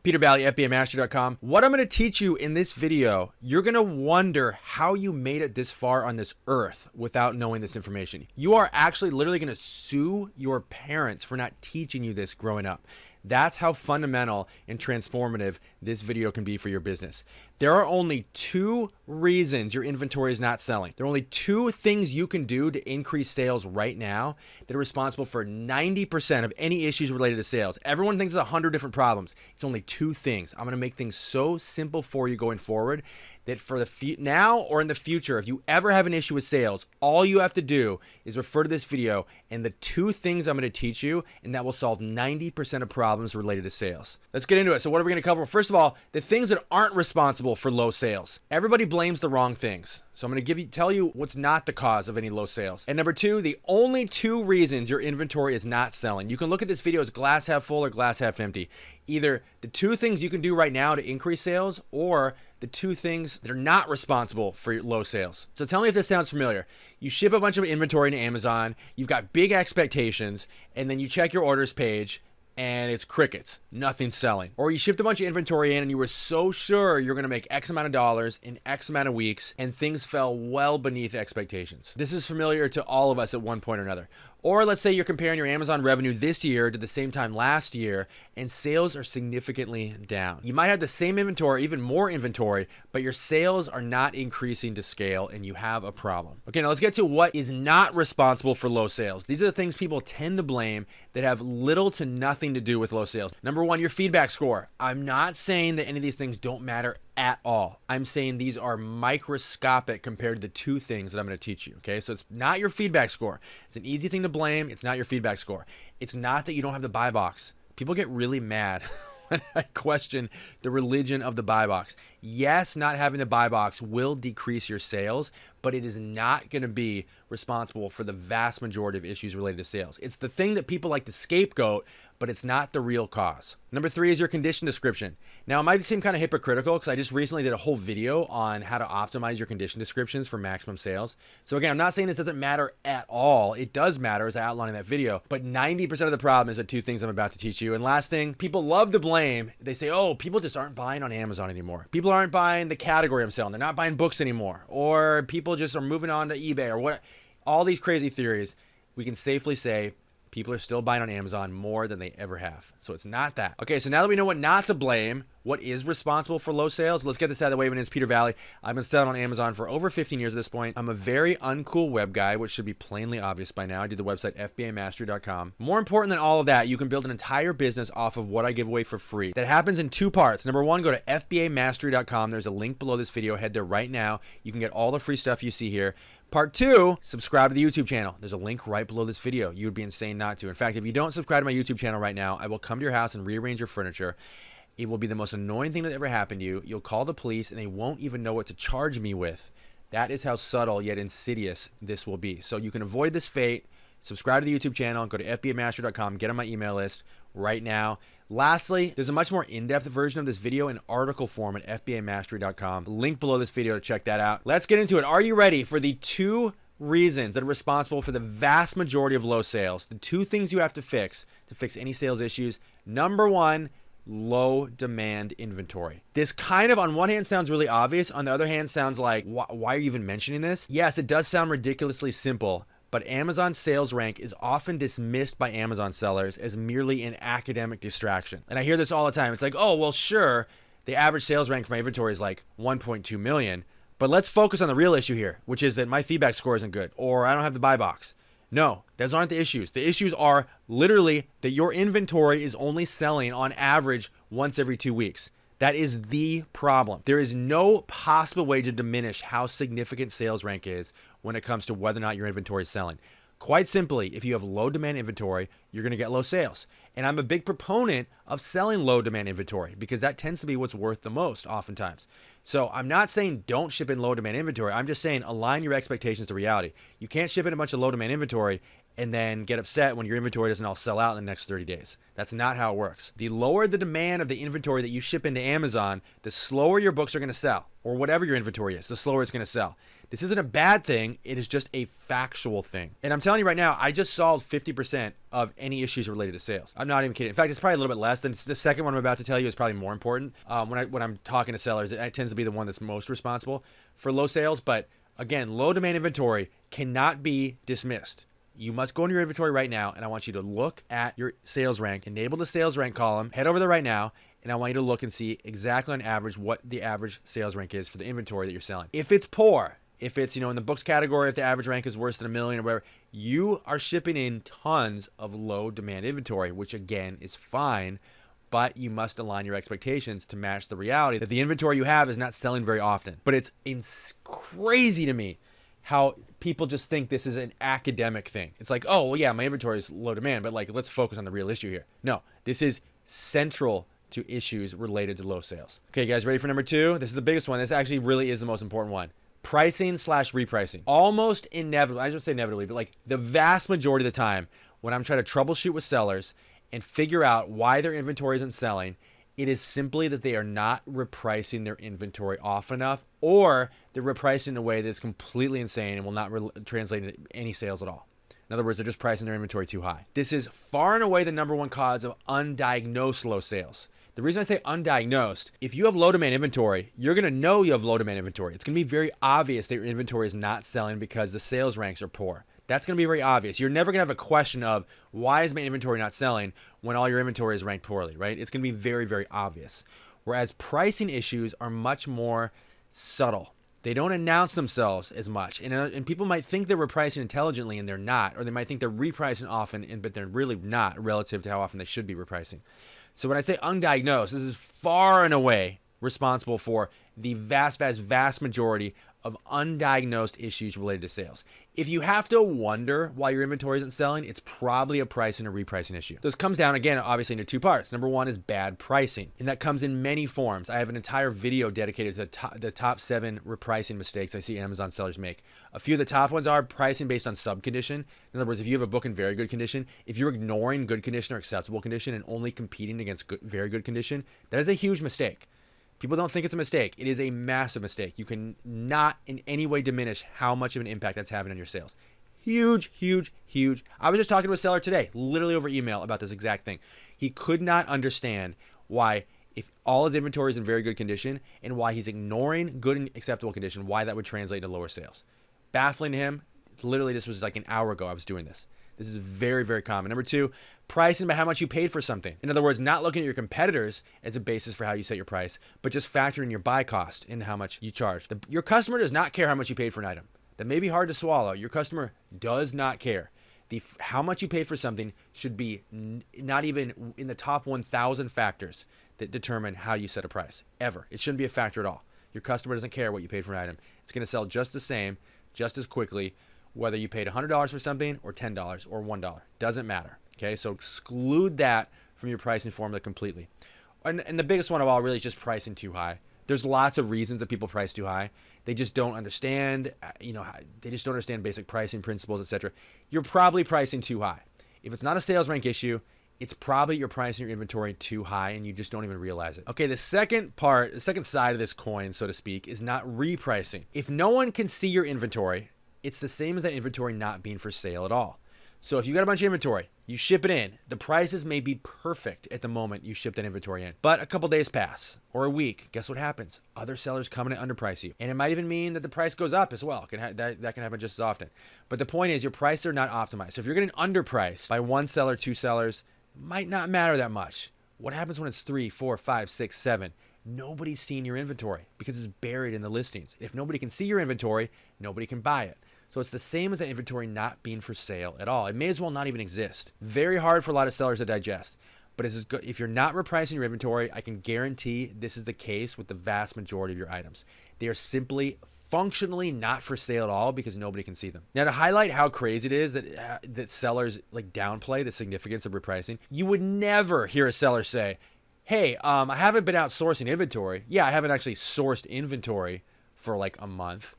Peter Valley, FBAmastery.com. What I'm going to teach you in this video, you're going to wonder how you made it this far on this earth without knowing this information. You are actually literally going to sue your parents for not teaching you this growing up. That's how fundamental and transformative this video can be for your business. There are only 2 reasons your inventory is not selling. There are only 2 things you can do to increase sales right now that are responsible for 90% of any issues related to sales. Everyone thinks there's 100 different problems. It's only 2 things. I'm going to make things so simple for you going forward that for the now or in the future, if you ever have an issue with sales, all you have to do is refer to this video and the 2 things I'm going to teach you, and that will solve 90% of problems related to sales. Let's get into it. So what are we going to cover? First of all, the things that aren't responsible for low sales. Everybody blames the wrong things. So I'm going to tell you what's not the cause of any low sales. And number 2, the only 2 reasons your inventory is not selling. You can look at this video as glass half full or glass half empty. Either the 2 things you can do right now to increase sales, or the 2 things that are not responsible for your low sales. So tell me if this sounds familiar. You ship a bunch of inventory to Amazon, you've got big expectations, and then you check your orders page and it's crickets, nothing selling. Or you shipped a bunch of inventory in and you were so sure you're gonna make X amount of dollars in X amount of weeks, and things fell well beneath expectations. This is familiar to all of us at one point or another. Or let's say you're comparing your Amazon revenue this year to the same time last year, and sales are significantly down. You might have the same inventory, even more inventory, but your sales are not increasing to scale and you have a problem. Okay, now let's get to what is not responsible for low sales. These are the things people tend to blame that have little to nothing to do with low sales. Number 1, your feedback score. I'm not saying that any of these things don't matter at all. I'm saying these are microscopic compared to the 2 things that I'm going to teach you. Okay, so it's not your feedback score. It's an easy thing to blame. It's not your feedback score. It's not that you don't have the buy box. People get really mad when I question the religion of the buy box. Yes, not having the buy box will decrease your sales, but it is not going to be responsible for the vast majority of issues related to sales. It's the thing that people like to scapegoat, but it's not the real cause. Number 3 is your condition description. Now, it might seem kind of hypocritical because I just recently did a whole video on how to optimize your condition descriptions for maximum sales. So again, I'm not saying this doesn't matter at all. It does matter, as I outlined in that video, but 90% of the problem is the 2 things I'm about to teach you. And last thing, people love to blame. They say, oh, people just aren't buying on Amazon anymore. People aren't buying the category I'm selling. They're not buying books anymore. Or people just are moving on to eBay or what. All these crazy theories. We can safely say people are still buying on Amazon more than they ever have. So it's not that. Okay, so now that we know what not to blame, what is responsible for low sales, let's get this out of the way. My name is Peter Valley. I've been selling on Amazon for over 15 years at this point. I'm a very uncool web guy, which should be plainly obvious by now. I do the website FBAmastery.com. More important than all of that, you can build an entire business off of what I give away for free. That happens in 2 parts. Number 1, go to FBAmastery.com. There's a link below this video. Head there right now. You can get all the free stuff you see here. Part 2, subscribe to the YouTube channel. There's a link right below this video. You would be insane not to. In fact, if you don't subscribe to my YouTube channel right now, I will come to your house and rearrange your furniture. It will be the most annoying thing that ever happened to you. You'll call the police and they won't even know what to charge me with. That is how subtle yet insidious this will be. So you can avoid this fate. Subscribe to the YouTube channel. Go to FBAmastery.com. Get on my email list right now. Lastly, there's a much more in-depth version of this video in article form at FBAmastery.com. Link below this video to check that out. Let's get into it. Are you ready for the 2 reasons that are responsible for the vast majority of low sales? The 2 things you have to fix any sales issues. Number 1, low demand inventory. This kind of on one hand sounds really obvious. On the other hand sounds like, why are you even mentioning this? Yes, it does sound ridiculously simple. But Amazon's sales rank is often dismissed by Amazon sellers as merely an academic distraction. And I hear this all the time. It's like, oh, well, sure, the average sales rank for my inventory is like 1.2 million. But let's focus on the real issue here, which is that my feedback score isn't good, or I don't have the buy box. No, those aren't the issues. The issues are literally that your inventory is only selling on average once every 2 weeks. That is the problem. There is no possible way to diminish how significant sales rank is when it comes to whether or not your inventory is selling. Quite simply, if you have low demand inventory, you're going to get low sales. And I'm a big proponent of selling low demand inventory because that tends to be what's worth the most oftentimes. So I'm not saying don't ship in low demand inventory. I'm just saying align your expectations to reality. You can't ship in a bunch of low demand inventory and then get upset when your inventory doesn't all sell out in the next 30 days. That's not how it works. The lower the demand of the inventory that you ship into Amazon, the slower your books are going to sell, or whatever your inventory is, the slower it's going to sell. This isn't a bad thing. It is just a factual thing. And I'm telling you right now, I just solved 50% of any issues related to sales. I'm not even kidding. In fact, it's probably a little bit less than the second one I'm about to tell you is probably more important. When I'm talking to sellers, it tends to be the one that's most responsible for low sales. But again, low demand inventory cannot be dismissed. You must go into your inventory right now, and I want you to look at your sales rank, enable the sales rank column, head over there right now, and I want you to look and see exactly on average what the average sales rank is for the inventory that you're selling. If it's poor, if it's, in the books category, if the average rank is worse than $1 million or whatever, you are shipping in tons of low demand inventory, which again is fine, but you must align your expectations to match the reality that the inventory you have is not selling very often. But it's crazy to me how people just think this is an academic thing. It's like, oh, well, yeah, my inventory is low demand, but like, let's focus on the real issue here. No, this is central to issues related to low sales. Okay, you guys ready for number 2? This is the biggest one. This actually really is the most important one. Pricing/repricing. Almost inevitably, I shouldn't say inevitably, but like the vast majority of the time when I'm trying to troubleshoot with sellers and figure out why their inventory isn't selling, it is simply that they are not repricing their inventory often enough, or they're repricing in a way that's completely insane and will not translate into any sales at all. In other words, they're just pricing their inventory too high. This is far and away the number one cause of undiagnosed low sales. The reason I say undiagnosed, if you have low demand inventory, you're going to know you have low demand inventory. It's going to be very obvious that your inventory is not selling because the sales ranks are poor. That's going to be very obvious. You're never going to have a question of why is my inventory not selling when all your inventory is ranked poorly, right? It's going to be very, very obvious. Whereas pricing issues are much more subtle. They don't announce themselves as much. And people might think they're repricing intelligently and they're not, or they might think they're repricing often, but they're really not relative to how often they should be repricing. So when I say undiagnosed, this is far and away responsible for the vast, vast, vast majority of undiagnosed issues related to sales. If you have to wonder why your inventory isn't selling, it's probably a pricing or repricing issue. This comes down, again, obviously into 2 parts. Number 1 is bad pricing, and that comes in many forms. I have an entire video dedicated to the top 7 repricing mistakes I see Amazon sellers make. A few of the top ones are pricing based on subcondition. In other words, if you have a book in very good condition, if you're ignoring good condition or acceptable condition and only competing against very good condition, that is a huge mistake. People don't think it's a mistake. It is a massive mistake. You can not in any way diminish how much of an impact that's having on your sales. Huge, huge, huge. I was just talking to a seller today, literally over email, about this exact thing. He could not understand why, if all his inventory is in very good condition and why he's ignoring good and acceptable condition, why that would translate to lower sales. Baffling to him. Literally, this was like an hour ago I was doing this. This is very, very common. Number 2, pricing by how much you paid for something. In other words, not looking at your competitors as a basis for how you set your price, but just factoring your buy cost into how much you charge. Your customer does not care how much you paid for an item. That may be hard to swallow. Your customer does not care. How much you paid for something should be not even in the top 1,000 factors that determine how you set a price, ever. It shouldn't be a factor at all. Your customer doesn't care what you paid for an item. It's going to sell just the same, just as quickly, whether you paid $100 for something or $10 or $1. Doesn't matter. Okay, so exclude that from your pricing formula completely. And the biggest one of all really is just pricing too high. There's lots of reasons that people price too high. They just don't understand, they just don't understand basic pricing principles, etc. You're probably pricing too high. If it's not a sales rank issue, it's probably you're pricing your inventory too high and you just don't even realize it. Okay, the second side of this coin, so to speak, is not repricing. If no one can see your inventory, it's the same as that inventory not being for sale at all. So if you got a bunch of inventory, you ship it in, the prices may be perfect at the moment you ship that inventory in. But a couple days pass or a week, guess what happens? Other sellers come in and underprice you. And it might even mean that the price goes up as well. That can happen just as often. But the point is your prices are not optimized. So if you're getting underpriced by one seller, 2 sellers, might not matter that much. What happens when it's 3, 4, 5, 6, 7? Nobody's seeing your inventory because it's buried in the listings. If nobody can see your inventory, nobody can buy it. So it's the same as that inventory not being for sale at all. It may as well not even exist. Very hard for a lot of sellers to digest. But if you're not repricing your inventory, I can guarantee this is the case with the vast majority of your items. They are simply functionally not for sale at all because nobody can see them. Now, to highlight how crazy it is that sellers like downplay the significance of repricing, you would never hear a seller say, hey, I haven't been out sourcing inventory. Yeah, I haven't actually sourced inventory for like a month.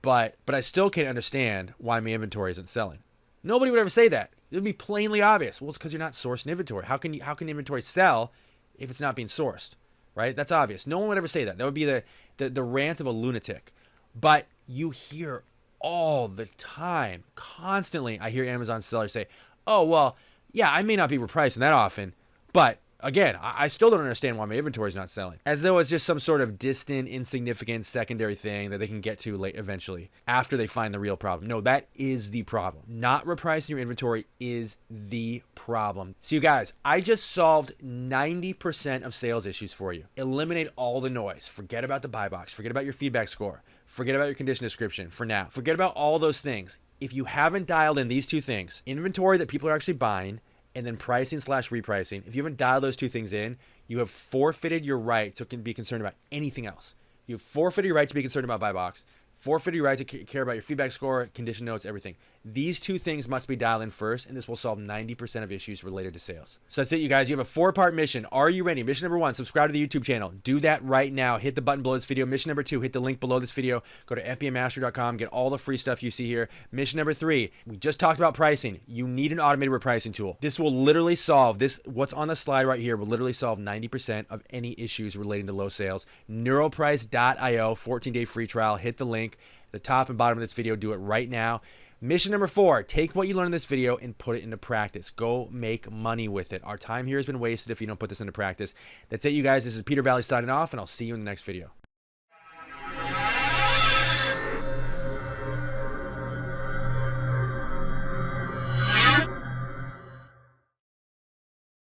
But I still can't understand why my inventory isn't selling. Nobody would ever say that. It would be plainly obvious. Well, it's because you're not sourcing inventory. How can inventory sell if it's not being sourced, right? That's obvious. No one would ever say that. That would be the rant of a lunatic. But you hear all the time, constantly, I hear Amazon sellers say, oh, well, Yeah, I may not be repricing that often, but again, I still don't understand why my inventory is not selling. As though it's just some sort of distant, insignificant, secondary thing that they can get to late eventually after they find the real problem. No, that is the problem. Not repricing your inventory is the problem. So you guys, I just solved 90% of sales issues for you. Eliminate all the noise. Forget about the buy box. Forget about your feedback score. Forget about your condition description for now. Forget about all those things. If you haven't dialed in these two things, inventory that people are actually buying, and then pricing / repricing. If you haven't dialed those two things in, you have forfeited your right to be concerned about anything else. You have forfeited your right to be concerned about buy box, forfeited your right to care about your feedback score, condition notes, everything. These two things must be dialed in first, and this will solve 90% of issues related to sales. So that's it, you guys. You have a 4-part mission. Are you ready? Mission number 1, subscribe to the YouTube channel. Do that right now. Hit the button below this video. Mission number 2, hit the link below this video. Go to fbamastery.com. Get all the free stuff you see here. Mission number 3, we just talked about pricing. You need an automated repricing tool. This will literally solve this. What's on the slide right here will literally solve 90% of any issues relating to low sales. Neuroprice.io, 14-day free trial. Hit the link at the top and bottom of this video. Do it right now. Mission number 4, take what you learned in this video and put it into practice. Go make money with it. Our time here has been wasted if you don't put this into practice. That's it, you guys. This is Peter Valley signing off, and I'll see you in the next video.